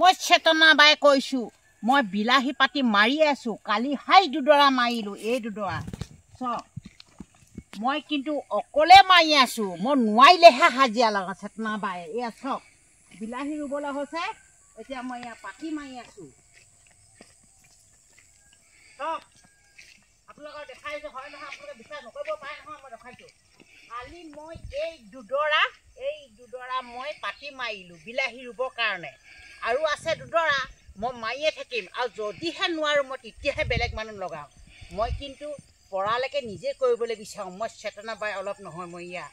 মই চেতনা বাই কৈছো মই বিলাহী পাতি মাৰি আছো কালি হাই দুডৰা মাৰিলো এই দুডৰা চক মই কিন্তু অকলে মাৰি আছো মই নোৱাৰিলেহে হাজিয়া লগা চেতনা বাই এয়া চক বিলাহী ৰুবলৈ হৈছে এতিয়া মই এয়া পাতি মাৰি আছো চক আপোনালোকক দেখাইছো হয় নহয় আপোনালোকে বিশ্বাস নকৰিব পাৰে নহয় মই দেখাইছো কালি মই এই দুডৰা মই পাতি মাৰিলো বিলাহী ৰুবৰ কাৰণে আৰু আছে দুডৰা মই মাৰিয়ে থাকিম আৰু যদিহে নোৱাৰো মই তেতিয়াহে বেলেগ মানুহ লগাওঁ মই কিন্তু পৰালৈকে নিজে কৰিবলৈ বিচাৰোঁ মই চেতনা বাই অলপ নহয় মই ইয়া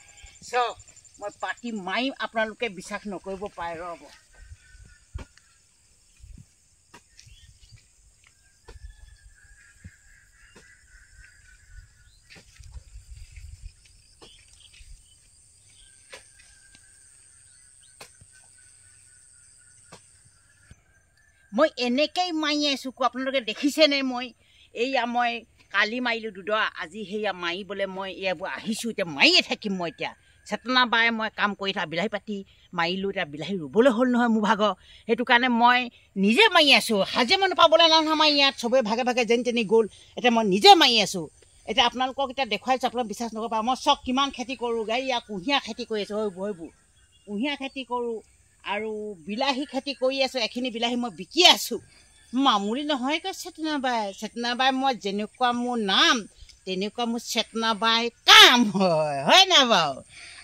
চক মই পাতি মাৰিম আপোনালোকে বিশ্বাস নকৰিব পাৰে ৰ'ব মই এনেকেই মাৰি আছোঁ আপোনালোকে দেখিছেনে মই এইয়া মই কালি মাৰিলোঁ দুডৰা আজি সেয়া মাৰিবলৈ মই এইবোৰ আহিছোঁ এতিয়া মাৰিয়ে থাকিম মই এতিয়া চেতনা বাই মই কাম কৰি থাকা বিলাহী পাতি মাৰিলোঁ এতিয়া বিলাহী ৰুবলৈ হ'ল নহয় মোৰ ভাগৰ সেইটো কাৰণে মই নিজে মাৰি আছোঁ হাজিৰা মানুহ পাবলৈ নাই নহয় আমাৰ ইয়াত চবেই ভাগে ভাগে যেনি তেনি গ'ল এতিয়া মই নিজে মাৰি আছোঁ এতিয়া আপোনালোকক এতিয়া দেখুৱাইছোঁ আপোনালোকে বিশ্বাস নকৰিব মই চব কিমান খেতি কৰোঁ গাড়ী কুঁহিয়াৰ খেতি কৰি আছোঁ সেইবোৰ কুঁহিয়াৰ খেতি কৰোঁ আৰু বিলাহী খেতি কৰি আছোঁ এখিনি বিলাহী মই বিকি আছোঁ মামুলি নহয় কৈ চেতনা বাই মই যেনেকুৱা মোৰ নাম তেনেকুৱা মোৰ চেতনা বাই কাম হয় নাই বাৰু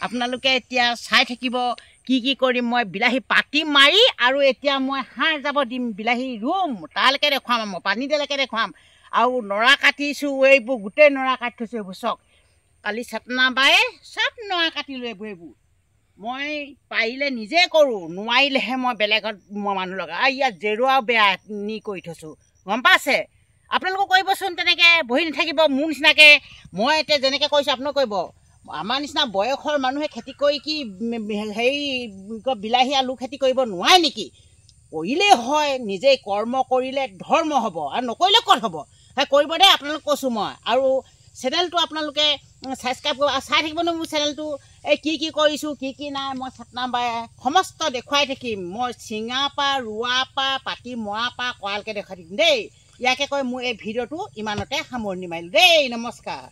আপোনালোকে এতিয়া চাই থাকিব কি কৰিম মই বিলাহী পাতি মাৰি আৰু এতিয়া মই সাৰ যাব দিম বিলাহী ৰুম তালৈকে দেখুৱাম মই পানী দিলৈকে দেখুৱাম আৰু নৰা কাটিছোঁ এইবোৰ গোটেই নৰা কাটি থৈছোঁ এইবোৰ চক কালি চেতনা বাই চব নৰা কাটিলোঁ এইবোৰ মই পাৰিলে নিজে কৰোঁ নোৱাৰিলেহে মই বেলেগত মই মানুহ লগাওঁ আৰু ইয়াত জেৰুৱাও বেয়া নি কৰি থৈছোঁ গম পাইছে আপোনালোকে কৰিবচোন তেনেকৈ বহি নাথাকিব মোৰ নিচিনাকৈ মই এতিয়া যেনেকৈ কৰিছোঁ আপোনালোকে কৰিব আমাৰ নিচিনা বয়সৰ মানুহে খেতি কৰি কি হেৰি বিলাহী আলু খেতি কৰিব নোৱাৰে নেকি কৰিলেই হয় নিজেই কৰ্ম কৰিলে ধৰ্ম হ'ব আৰু নকৰিলে ক'ত হ'ব সেই কৰিব দেই আপোনালোক কৈছোঁ মই আৰু চেনেলটো আপোনালোকে ছাবস্ক্ৰাইব কৰিব চাই থাকিব ন মোৰ চেনেলটো এই কি কৰিছোঁ কি নাই মই চেতনা বাই সমস্ত দেখুৱাই থাকিম মই চিঙাৰ পৰা ৰোৱাৰ পৰা পাতি মৰাৰ পৰা কৰালৈকে দেখুৱাই থাকিম দেই ইয়াকে কৈ মোৰ এই ভিডিঅ'টো ইমানতে সামৰণি মাৰিলোঁ দেই নমস্কাৰ।